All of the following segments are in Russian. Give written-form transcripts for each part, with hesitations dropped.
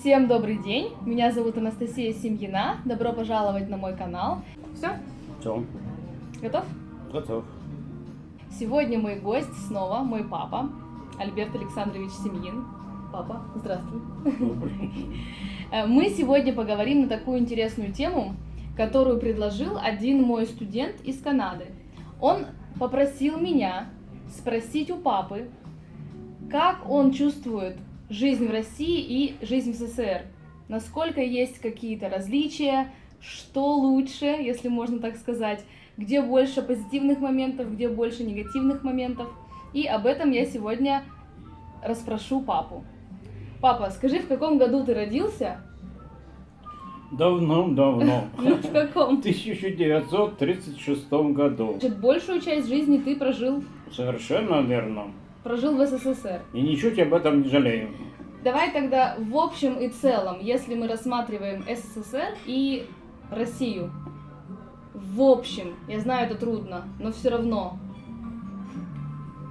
Всем добрый день, меня зовут Анастасия Семьина, добро пожаловать на мой канал. Все? Все, Готов? готов. Сегодня мой гость снова мой папа, Альберт Александрович Семьин. Папа, здравствуй. Мы сегодня поговорим на такую интересную тему, которую предложил один мой студент из Канады. Он попросил меня спросить у папы, как он чувствует жизнь в России и жизнь в СССР. Насколько есть какие-то различия, что лучше, если можно так сказать, где больше позитивных моментов, где больше негативных моментов. И об этом я сегодня расспрошу папу. Папа, скажи, в каком году ты родился? Давно. Ну, в каком? В 1936 году. Значит, большую часть жизни ты прожил Совершенно верно. в СССР. И ничуть об этом не жалею. Давай тогда в общем и целом, если мы рассматриваем СССР и Россию. В общем, я знаю, это трудно, но все равно.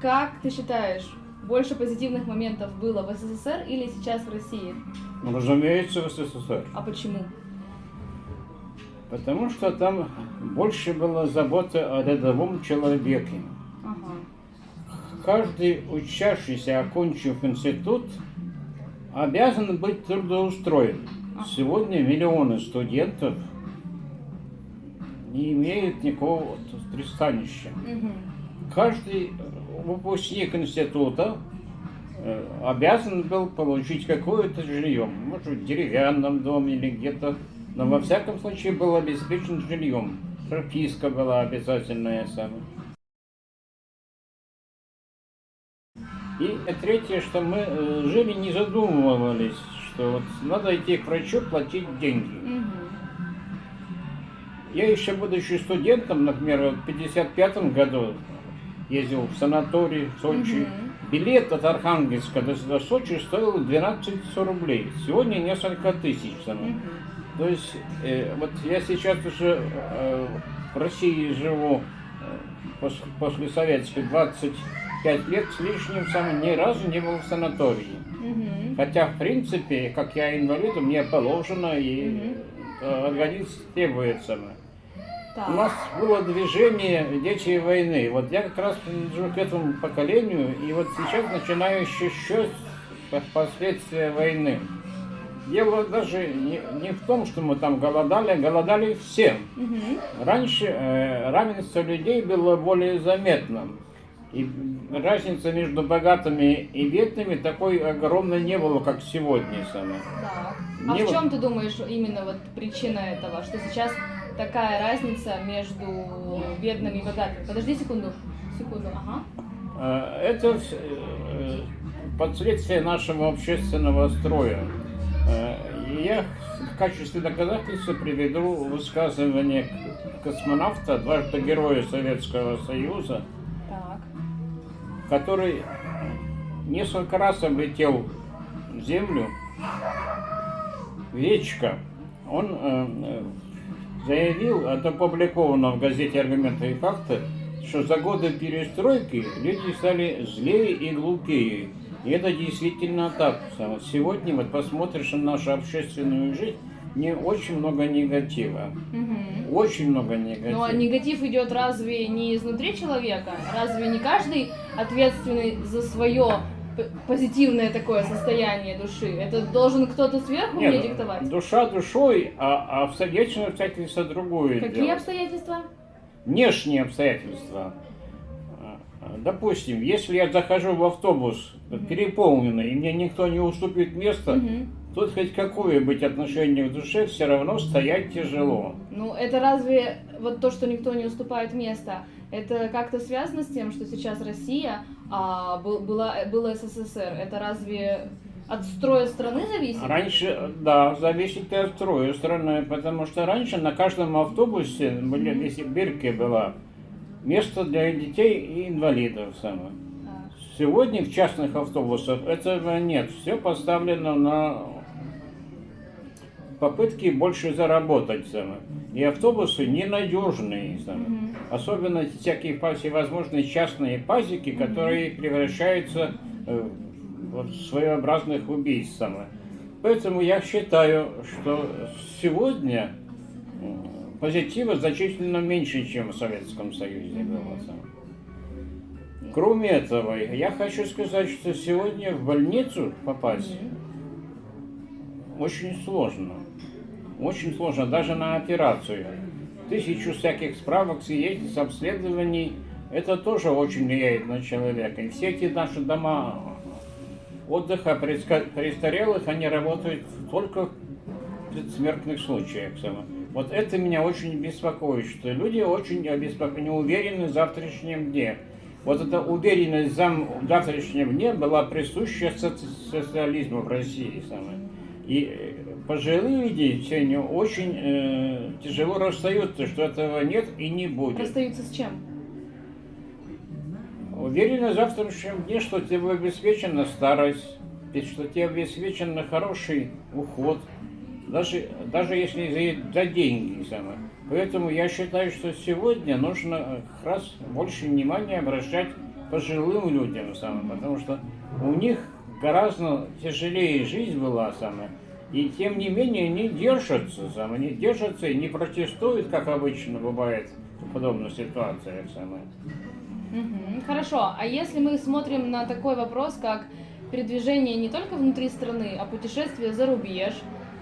Как ты считаешь, больше позитивных моментов было в СССР или сейчас в России? Ну, разумеется, в СССР. А почему? Потому что там больше было заботы о рядовом человеке. Ага. Каждый учащийся, окончив институт, обязан быть трудоустроен. Сегодня миллионы студентов не имеют никакого пристанища. Угу. Каждый выпускник института обязан был получить какое-то жилье, может в деревянном доме или где-то, но во всяком случае был обеспечен жильем. Прописка была обязательная самая. И третье, что мы жили, не задумывались, что вот надо идти к врачу, платить деньги. Угу. Я еще будучи студентом, например, в 1955 году ездил в санаторий в Сочи. Угу. Билет от Архангельска до Сочи стоил 1200 рублей. Сегодня несколько тысяч. Угу. То есть вот я сейчас уже в России живу после советской 25 лет с лишним, сам ни разу не был в санатории. Угу. Хотя, в принципе, как я инвалид, мне положено и организм требует самое. Так. У нас было движение «Дети войны». Вот я как раз принадлежу к этому поколению, и вот сейчас начинаю ощущать последствия войны. Дело даже не в том, что мы там голодали все. Угу. Раньше равенство людей было более заметным. И разница между богатыми и бедными такой огромной не было, как сегодня. Так. А в чем ты думаешь именно вот причина этого, что сейчас такая разница между бедными и богатыми? Подожди секунду. Ага. Это последствия нашего общественного строя. Я в качестве доказательства приведу высказывание космонавта, дважды Героя Советского Союза, Так. который несколько раз облетел Землю. Вечка. Он заявил, это опубликовано в газете «Аргументы и факты», что за годы перестройки люди стали злее и глупее. И это действительно так. Сегодня вот посмотришь на нашу общественную жизнь, не очень много негатива. Угу. Очень много негатива. Ну а негатив идет разве не изнутри человека? Разве не каждый ответственный за свое позитивное такое состояние души? Это должен кто-то сверху мне диктовать? Душа душой, а вечные обстоятельства другое. Какие дело. обстоятельства? Внешние обстоятельства. Допустим, если я захожу в автобус переполненный, и мне никто не уступит место, тут хоть какое быть отношение к душе, все равно стоять тяжело. Ну, это разве вот то, что никто не уступает место, это как-то связано с тем, что сейчас Россия, было СССР? Это разве от строя страны зависит? Раньше, да, зависит и от строя страны, потому что раньше на каждом автобусе, если бирка была, место для детей и инвалидов самое. Сегодня в частных автобусах этого нет. Все поставлено на попытки больше заработать самое. И автобусы ненадежные самое. Особенно всякие всевозможные частные пазики, которые превращаются в своеобразных убийств самое. поэтому я считаю, что сегодня позитива значительно меньше, чем в Советском Союзе было. Кроме этого, я хочу сказать, что сегодня в больницу попасть очень сложно. Очень сложно, даже на операцию. 1000 всяких справок, свидетельств, обследований. Это тоже очень влияет на человека. И все эти наши дома отдыха престарелых, они работают только в предсмертных случаях. Вот это меня очень беспокоит, что люди очень не уверены в завтрашнем дне. Вот эта уверенность в завтрашнем дне была присуща социализму в России. И пожилые люди сегодня очень тяжело расстаются, что этого нет и не будет. Расстаются с чем? Уверены в завтрашнем дне, что тебе обеспечена старость, что тебе обеспечен хороший уход, даже если за деньги. Поэтому я считаю, что сегодня нужно как раз больше внимания обращать пожилым людям, потому что у них гораздо тяжелее жизнь была, и тем не менее не держатся и не протестуют, как обычно бывает в подобных ситуациях. Хорошо, а если мы смотрим на такой вопрос, как передвижение не только внутри страны, а путешествие за рубеж,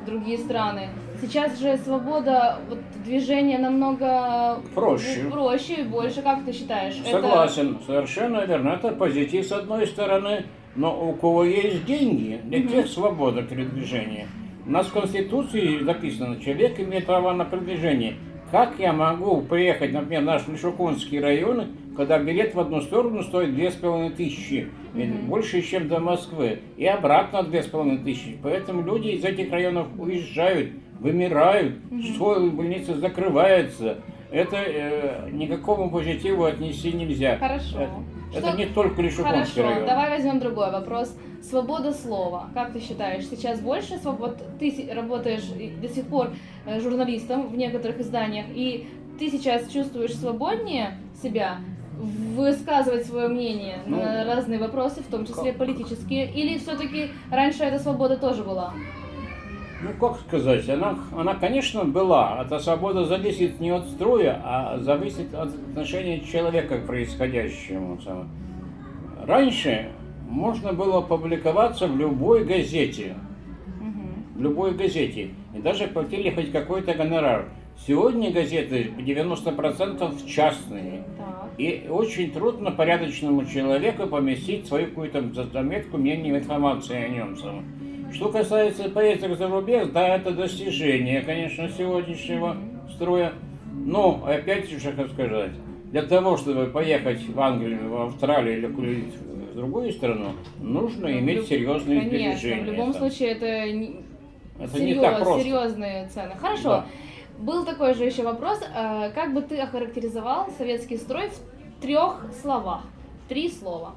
в другие страны. Сейчас же свобода движения намного проще и больше. Как ты считаешь? Согласен, совершенно верно. Это позитив с одной стороны, но у кого есть деньги, для тех свобода передвижения. У нас в Конституции записано, человек имеет право на передвижение. Как я могу приехать, например, в наш Мишукунский район, когда билет в одну сторону стоит 2500, больше, чем до Москвы, и обратно 2500. Поэтому люди из этих районов уезжают, вымирают, школы, больницы закрываются. Это никакому позитиву отнести нельзя. Хорошо. Это не только Мишукунский район. Давай возьмем другой вопрос. Свобода слова. Как ты считаешь, сейчас больше свобод? Ты работаешь до сих пор журналистом в некоторых изданиях, и ты сейчас чувствуешь свободнее себя высказывать свое мнение на разные вопросы, в том числе политические, или все-таки раньше эта свобода тоже была? Ну, как сказать, она, конечно, была. Эта свобода зависит не от строя, а зависит от отношения человека к происходящему. Раньше можно было публиковаться в любой газете. В любой газете. И даже платили хоть какой-то гонорар. Сегодня газеты 90% частные. И очень трудно порядочному человеку поместить свою какую-то заметку, мнение, информации о нем. Что касается поездок за рубеж, да, это достижение, конечно, сегодняшнего строя. Но, опять же, как сказать, для того, чтобы поехать в Англию, в Австралию или куда-нибудь в другую страну, нужно иметь серьезные сбережения. В любом случае, это не так просто. Серьезные цены. Хорошо. Да. Был такой же еще вопрос. Как бы ты охарактеризовал советский строй в 3 словах? 3 слова.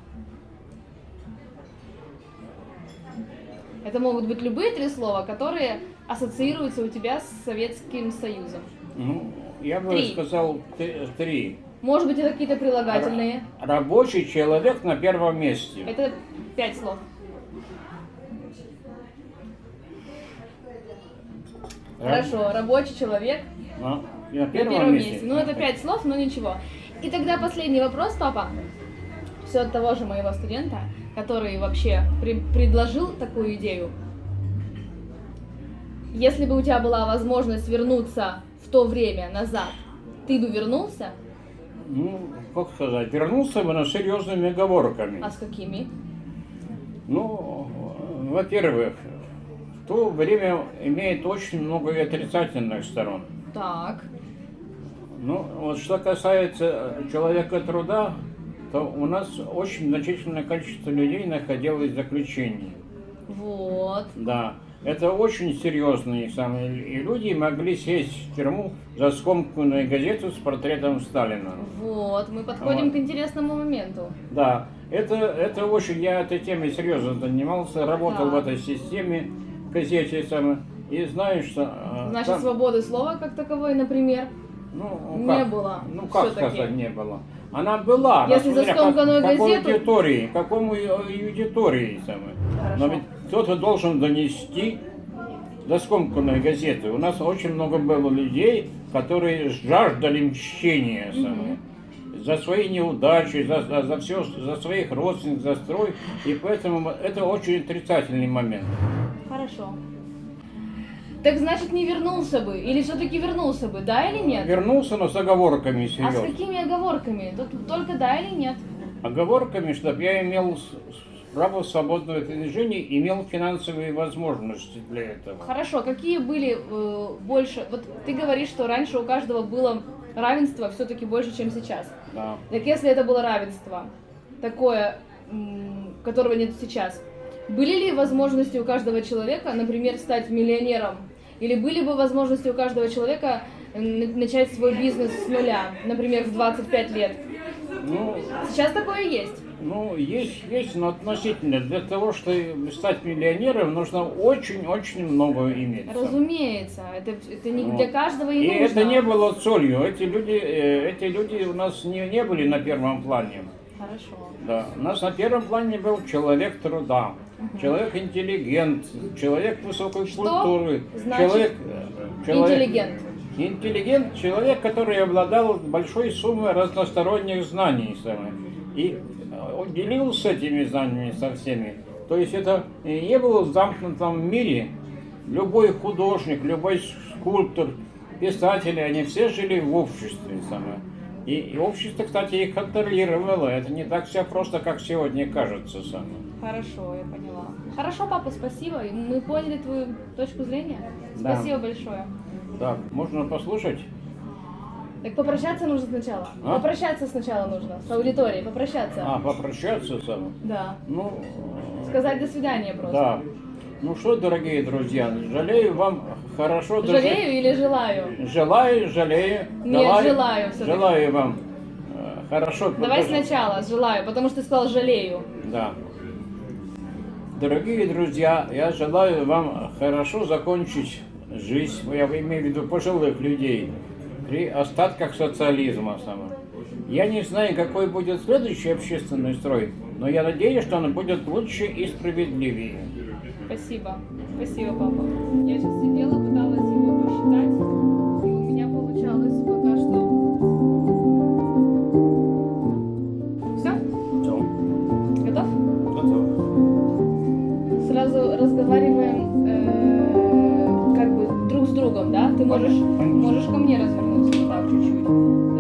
Это могут быть любые 3 слова, которые ассоциируются у тебя с Советским Союзом. Ну, я бы сказал 3. Может быть, это какие-то прилагательные. Рабочий человек на первом месте. Это 5 слов. Хорошо, рабочий человек на первом месте. Ну, это 5 слов, но ничего. И тогда последний вопрос, папа. Все от того же моего студента, который вообще предложил такую идею. Если бы у тебя была возможность вернуться в то время назад, ты бы вернулся? Ну, как сказать, вернулся бы, но с серьезными оговорками. А с какими? Ну, во-первых, в то время имеет очень много отрицательных сторон. Так. Ну, вот что касается человека труда, то у нас очень значительное количество людей находилось в заключении. Вот. Да. Это очень серьезные самые. И люди могли сесть в тюрьму за скомканную газету с портретом Сталина. Вот, мы подходим к интересному моменту. Да, это очень, я этой темой серьезно занимался, работал в этой системе, газете и знаю, что... Значит, свободы слова как таковой, например, не было. Ну, как сказать, не было. Она была, если за скомканную газету... Какому аудитории. Но ведь кто-то должен донести за скомканные газеты. У нас очень много было людей, которые жаждали мщения самое. За свои неудачи, за все, за своих родственников, за строй. И поэтому это очень отрицательный момент. Хорошо. Так значит, не вернулся бы? Или все-таки вернулся бы, да или нет? Вернулся, но с оговорками, А с Серег. какими оговорками? Тут только да или нет? Оговорками, чтобы я имел право свободного движения, имел финансовые возможности для этого. Хорошо, какие были больше... Вот ты говоришь, что раньше у каждого было равенство все-таки больше, чем сейчас. Да. Так если это было равенство, такое, которого нет сейчас, были ли возможности у каждого человека, например, стать миллионером? Или были бы возможности у каждого человека начать свой бизнес с нуля, например, в 25 лет? Ну, Сейчас такое есть. ну, есть, но относительно. Для того, чтобы стать миллионером, нужно очень-очень много иметь. Разумеется, это не Вот. для каждого и И нужно. это не было целью. Эти люди у нас не были на первом плане. Хорошо. Да. У нас на первом плане был человек труда, человек интеллигент, человек высокой Что культуры, значит интеллигент? Интеллигент, человек, который обладал большой суммой разносторонних знаний и делился этими знаниями со всеми. То есть это не было в замкнутом мире. Любой художник, любой скульптор, писатели, они все жили в обществе. И общество, кстати, их контролировало. Это не так все просто, как сегодня кажется. Хорошо, я поняла. Хорошо, папа, спасибо. Мы поняли твою точку зрения. Да. Спасибо большое. Так, можно послушать? Так попрощаться нужно сначала. А? Попрощаться сначала нужно с аудиторией. Попрощаться. Попрощаться Да. Ну, Сказать до свидания просто. да. Ну что, дорогие друзья, жалею вам хорошо дожить. Жалею или желаю? Жалею. Нет, желаю всё-таки. Желаю вам хорошо Давай дожить. сначала желаю, потому что ты сказал жалею. Да. Дорогие друзья, я желаю вам хорошо закончить жизнь, я имею в виду пожилых людей, при остатках социализма. Я не знаю, какой будет следующий общественный строй, но я надеюсь, что он будет лучше и справедливее. Спасибо. Спасибо, папа. Я сейчас сидела, пыталась его посчитать, и у меня получалось пока что. Все? Все, Готов? готов. Сразу разговариваем как бы друг с другом, да? Ты можешь Конечно. ко мне развернуться вот так чуть-чуть.